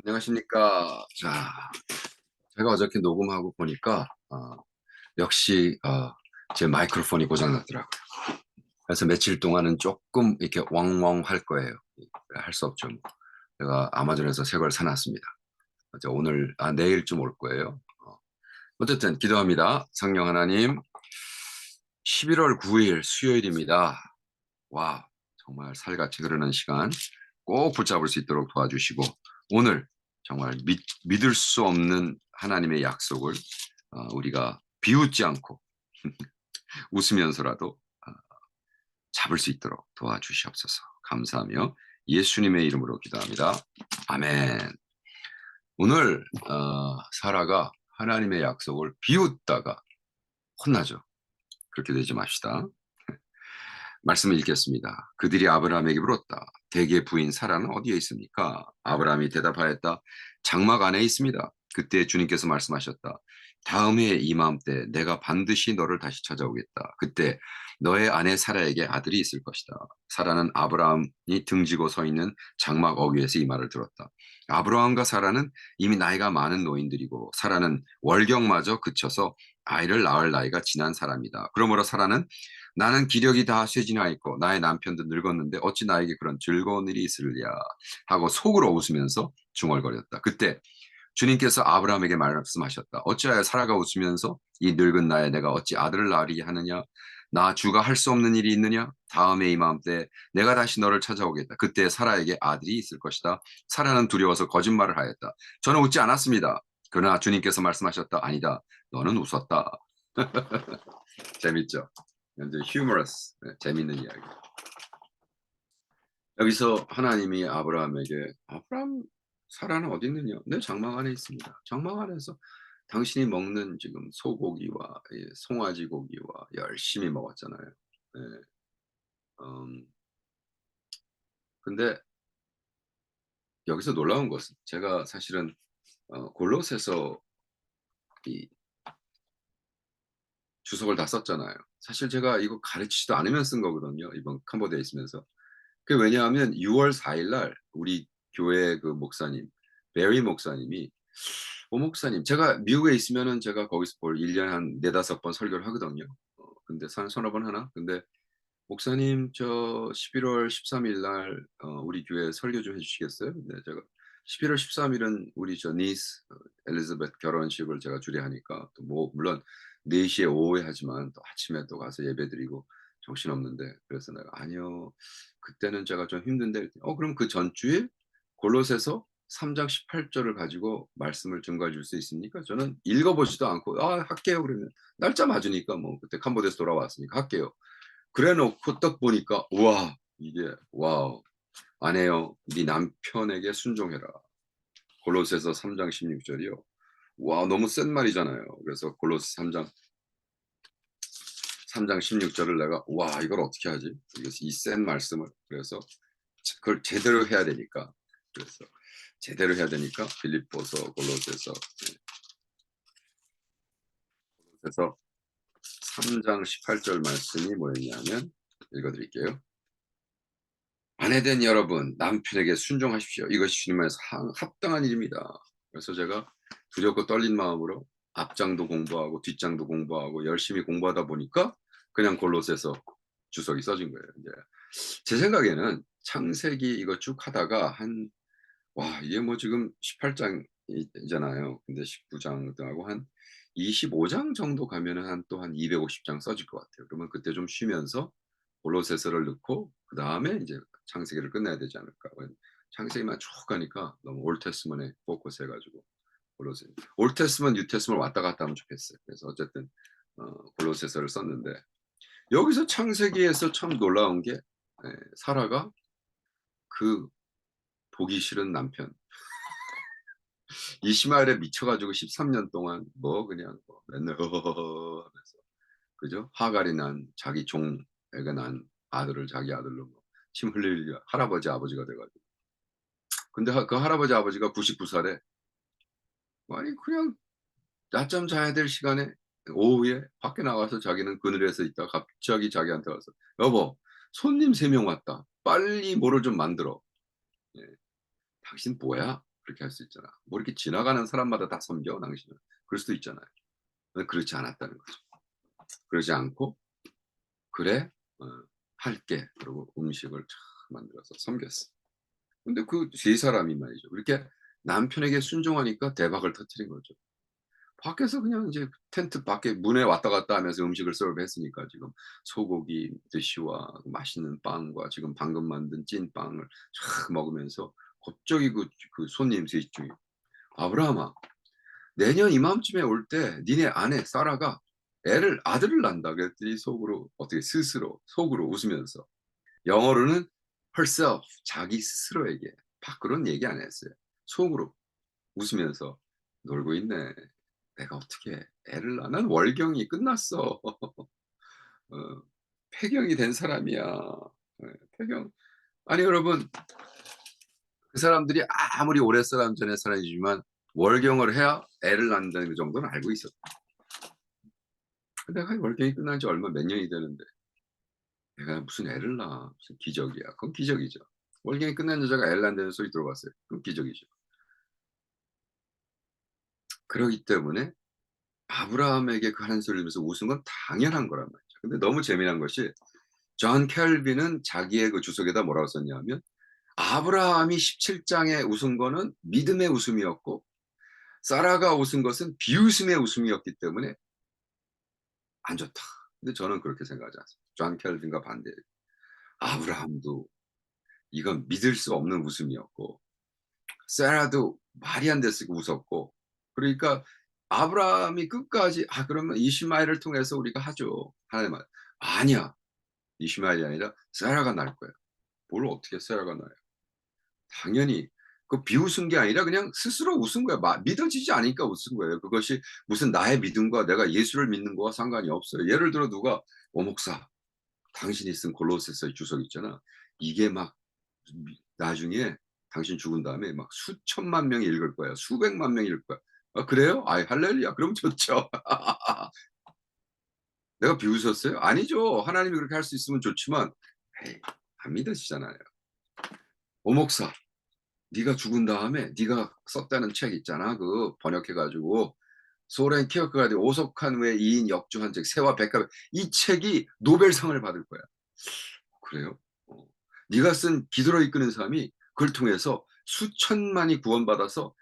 안녕하십니까. 자, 제가 어저께 녹음하고 보니까 역시 제 마이크로폰이 고장 났더라고요. 그래서 며칠 동안은 조금 이렇게 웡웡 할 거예요. 할 수 없죠. 뭐. 제가 아마존에서 새 걸 사놨습니다. 오늘 내일쯤 올 거예요. 어쨌든 기도합니다. 성령 하나님, 11월 9일 수요일입니다. 와, 정말 살같이 흐르는 시간 꼭 붙잡을 수 있도록 도와주시고, 오늘 정말 믿을 수 없는 하나님의 약속을 우리가 비웃지 않고 웃으면서라도 잡을 수 있도록 도와주시옵소서. 감사하며 예수님의 이름으로 기도합니다. 아멘. 오늘 사라가 하나님의 약속을 비웃다가 혼나죠. 그렇게 되지 맙시다. 말씀을 읽겠습니다. 그들이 아브라함에게 물었다. 대개 부인 사라는 어디에 있습니까? 아브라함이 대답하였다. 장막 안에 있습니다. 그때 주님께서 말씀하셨다. 다음 해 이맘때 내가 반드시 너를 다시 찾아오겠다. 그때 너의 아내 사라에게 아들이 있을 것이다. 사라는 아브라함이 등지고 서 있는 장막 어귀에서 이 말을 들었다. 아브라함과 사라는 이미 나이가 많은 노인들이고 사라는 월경마저 그쳐서 아이를 낳을 나이가 지난 사람이다. 그러므로 사라는 나는 기력이 다 쇠진하였고 나의 남편도 늙었는데 어찌 나에게 그런 즐거운 일이 있으랴 하고 속으로 웃으면서 중얼거렸다. 그때 주님께서 아브라함에게 말씀하셨다. 어찌하여 사라가 웃으면서 이 늙은 나에 내가 어찌 아들을 낳으리 하느냐? 나 주가 할 수 없는 일이 있느냐? 다음에 이맘때 내가 다시 너를 찾아오겠다. 그때 사라에게 아들이 있을 것이다. 사라는 두려워서 거짓말을 하였다. 저는 웃지 않았습니다. 그러나 주님께서 말씀하셨다. 아니다. 너는 웃었다. 재밌죠? 이제 humorous, 재밌는 이야기. 여기서 하나님이 아브라함에게 아브라함 사라는 어디 있느냐? 내 장막 안에 있습니다. 장막 안에서 당신이 먹는 지금 소고기와 송아지 고기와 열심히 먹었잖아요. 예, 음, 근데 여기서 놀라운 것은 제가 사실은 골로새서 이 주석을 다 썼잖아요. 사실 제가 이거 가르치지도 않으면 쓴 거거든요. 이번 캄보디아에 있으면서. 그게 왜냐하면 6월 4일 날 우리 교회 그 목사님 베리 목사님이 목사님 제가 미국에 있으면은 제가 거기서 볼 1 년에 한 4-5번 설교를 하거든요. 근데 한 서너 번 하나? 근데 "목사님 저 11월 13일 날 우리 교회 설교 좀 해 주시겠어요?" 네 제가 11월 13 일은 우리 저 니스 엘리자베트 결혼식을 제가 주례하니까 또 뭐 물론 4 시에 오후에 하지만 또 아침에 또 가서 예배드리고 정신없는데 그래서 내가 "아니요. 그때는 제가 좀 힘든데." 그랬더니 그럼 그 전주일 골로새서 3장 18 절을 가지고 말씀을 증거해 줄 수 있습니까?" 저는 읽어 보지도 않고 "아 할게요." 그러면 날짜 맞으니까 뭐 그때 캄보디아에서 돌아왔으니까 "할게요." 그래 놓고 딱 보니까 우와 이게 와우. "아내여 네 남편에게 순종해라." 골로새서 3장 16 절이요. 와 너무 센 말이잖아요. 그래서 골로새 3장 16 절을 내가 '와 이걸 어떻게 하지?' 그래서 이 센 말씀을 그래서 그걸 제대로 해야 되니까 그래서 제대로 해야 되니까 빌립보서, 골로새서 그래서 3장 18절 말씀이 뭐였냐면 읽어 드릴게요. 아내된 여러분, 남편에게 순종하십시오. 이것이 주님께서 합당한 일입니다. 그래서 제가 두렵고 떨린 마음으로 앞장도 공부하고 뒷장도 공부하고 열심히 공부하다 보니까 그냥 골로새서 주석이 써진 거예요. 이제 제 생각에는 창세기 이거 쭉 하다가 이게 뭐 지금 18장이잖아요. 근데 19장 하고 한 25장 정도 가면은 한 250장 써질 것 같아요. 그러면 그때 좀 쉬면서 골로새서를 넣고 그다음에 이제 창세기를 끝내야 되지 않을까. 창세기만 쭉 가니까 너무 올드 테스먼에 포커스 해 가지고 골로새 올드 테스먼, 뉴 테스먼 왔다 갔다 하면 좋겠어요. 그래서 어쨌든 골로새서를 썼는데 여기서 창세기에서 참 놀라운 게 사라가 그 보기 싫은 남편 이시마엘에 미쳐 가지고 13년 동안 뭐 그냥 뭐 맨날 어허허허 하면서 그죠? 하갈이 난 자기 종에게 난 아들을 자기 아들로 뭐 침 흘릴 할아버지 아버지가 돼 가지고 근데 그 할아버지 아버지가 99 살에 아니 그냥 낮잠 자야 될 시간에 오후에 밖에 나가서 자기는 그늘에서 있다가 갑자기 자기한테 와서 "여보 손님 3명 왔다. 빨리 뭐를 좀 만들어." 예. "당신 뭐야?" 그렇게 할 수 있잖아. 뭐 이렇게 지나가는 사람마다 다 섬겨 당신은. 그럴 수도 있잖아요. 근데 그렇지 않았다는 거죠. 그러지 않고 "그래 어 할게." 그러고 음식을 촥 만들어서 섬겼어. 근데 그 세 사람이 말이죠. 그렇게 남편에게 순종하니까 대박을 터뜨린 거죠. 밖에서 그냥 이제 텐트 밖에 문에 왔다 갔다 하면서 음식을 서브했으니까 지금 소고기 드시와 맛있는 빵과 지금 방금 만든 찐빵을 촥 먹으면서 갑자기 그 손님 셋 중에 "아브라함아 내년 이맘쯤에 올 때 니네 아내 사라가 아들을 낳는다." 그랬더니 속으로 어떻게 스스로 속으로 웃으면서 영어로는 herself 자기 스스로에게 밖으로는 얘기 안 했어요. 속으로 웃으면서 "놀고 있네. 내가 어떻게 애를 낳아? 난 월경이 끝났어. 어 폐경이 된 사람이야." 예 폐경 아니 여러분 그 사람들이 아무리 오래 사람 전의 사람이지만 월경을 해야 애를 낳는다는 그 정도는 알고 있었 내가 월경이 끝난 지 얼마 몇 년이 되는데 내가 무슨 애를 낳아. 무슨 기적이야. 그건 기적이죠. 월경이 끝난 여자가 애를 낳는다는 소리 들어봤어요. 그건 기적이죠. 그러기 때문에 아브라함에게 그 하는 소리를 들으면서 웃은 건 당연한 거란 말이죠. 근데 너무 재미난 것이 존 켈빈은 자기의 그 주석에다 뭐라고 썼냐면 아브라함이 17 장에 웃은 거는 믿음의 웃음이었고 사라가 웃은 것은 비웃음의 웃음이었기 때문에 안 좋다. 근데 저는 그렇게 생각하지 않습니다. 존 켈빈과 반대예요. 아브라함도 이건 믿을 수 없는 웃음이었고 세라도 말이 안 됐으니까 웃었고 그러니까 아브라함이 끝까지 "아 그러면 이시마엘을 통해서 우리가 하죠." 하나님 말 "아니야. 이시마엘이 아니라 세라가 날 거야." 뭘 어떻게 세라가 나요. 당연히 그 비웃은 게 아니라 그냥 스스로 웃은 거야. 믿어지지 않으니까 웃은 거예요. 그것이 무슨 나의 믿음과 내가 예수를 믿는 거와 상관이 없어요. 예를 들어 누가 "오 목사 당신이 쓴 골로새서 주석 있잖아. 이게 막 나중에 당신 죽은 다음에 막 수천만 명이 읽을 거야. 수백만 명이 읽을 거야." "아 그래요? 아이 할렐루야. 그럼 좋죠." 내가 비웃었어요? 아니죠. 하나님이 그렇게 할 수 있으면 좋지만 에이 안 믿어지잖아요. "오 목사 네가 죽은 다음에 네가 썼다는 책 있잖아. 그 번역해 가지고 소렌 키어크가드 오석한 외 2인 역주한 책 새와 백합 이 책이 노벨상을 받을 거야." "그래요? 어. 네가 쓴 기도로 이끄는 삶이 그걸 통해서 수천만이 구원받아서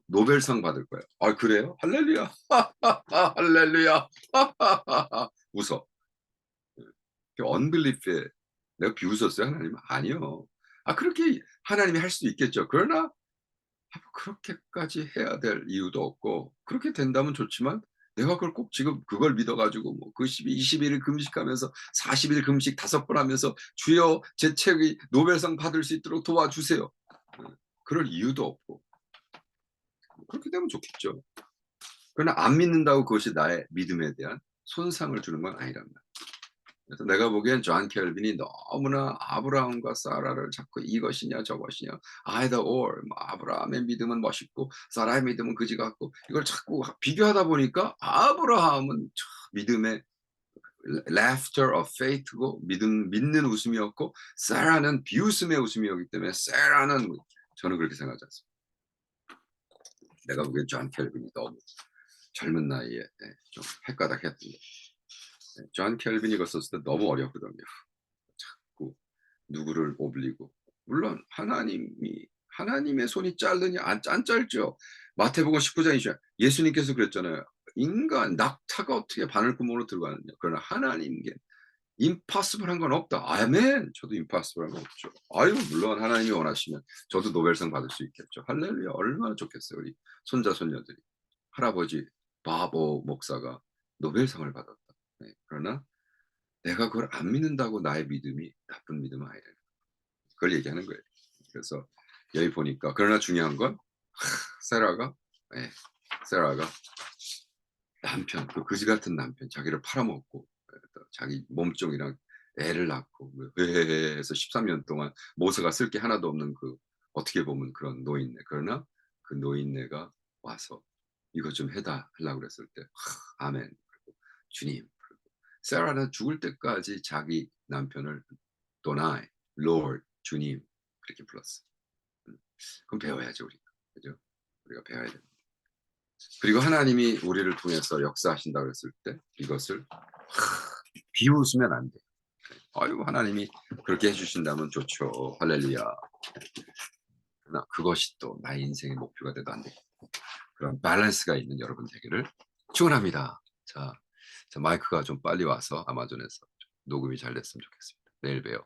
노벨상 받을 거야." "아 그래요? 할렐루야. 할렐루야." 웃어. 그 언빌리프에 내가 비웃었어요 하나님을? 아니요. 그렇게 하나님이 할 수도 있겠죠. 그러나 뭐 그렇게까지 해야 될 이유도 없고 그렇게 된다면 좋지만 내가 그걸 꼭 지금 그걸 믿어 가지고 뭐 그 20일 금식하면서 40일 금식 5번 하면서 "주여 제 책이 노벨상 받을 수 있도록 도와주세요." 그럴 이유도 없고 그렇게 되면 좋겠죠. 그러나 안 믿는다고 그것이 나의 믿음에 대한 손상을 주는 건 아니란 말이에요. 그래서 내가 보기엔 존 켈빈이 너무나 아브라함과 사라를 자꾸 이것이냐 저것이냐 either or 뭐 아브라함의 믿음은 멋있고 사라의 믿음은 그지 같고 이걸 자꾸 비교하다 보니까 아브라함은 믿음의 laughter of faith고 믿는 웃음이었고 사라는 비웃음의 웃음이었기 때문에 사라는 저는 그렇게 생각하지 않습니다. 내가 보기엔 존 켈빈이 너무 젊은 나이에 좀 헷가닥했던 거. 존 켈빈이 그거 썼을 때 너무 어렸거든요. 자꾸 누구를 오블리고 물론 하나님의 손이 자르냐 안 짧죠. 마태복음 19장 20절 예수님께서 그랬잖아요. "인간 낙타가 어떻게 바늘구멍으로 들어가느냐." 그러나 하나님께 임파서블한 건 없다. 아멘. 저도 임파서블한 건 없죠. 아유 물론 하나님이 원하시면 저도 노벨상 받을 수 있겠죠. 할렐루야. 얼마나 좋겠어요. 우리 손자 손녀들이. 할아버지 바보 목사가 노벨상을 받았다. 네. 그러나 내가 그걸 안 믿는다고 나의 믿음이 나쁜 믿음은 아니라 그걸 얘기하는 거예요. 그래서 여기 보니까 그러나 중요한 건 세라가 예 세라가 남편 그 그지 같은 남편 자기를 팔아먹고 또 자기 몸종이랑 애를 낳고 뭐 해서 13년 동안 모세가 쓸 게 하나도 없는 그 어떻게 보면 그런 노인네. 그러나 그 노인네가 와서 "이것 좀 해다." 하려고 그랬을 때 아멘. 그리고 "주님." 그리고 세라는 죽을 때까지 자기 남편을 도나이, Lord, 주님 그렇게 불렀어. 그럼 배워야죠 우리가. 우리가 배워야 됩니다. 그리고 하나님이 우리를 통해서 역사하신다 그랬을 때 이것을 비웃으면 안 돼요. 아유, 하나님이 그렇게 해주신다면 좋죠. 할렐루야. 그러나 그것이 또 나의 인생의 목표가 돼도 안 되고, 그런 밸런스가 있는 여러분 되기를 축원합니다. 자, 마이크가 좀 빨리 와서 아마존에서 녹음이 잘 됐으면 좋겠습니다. 내일 봬요.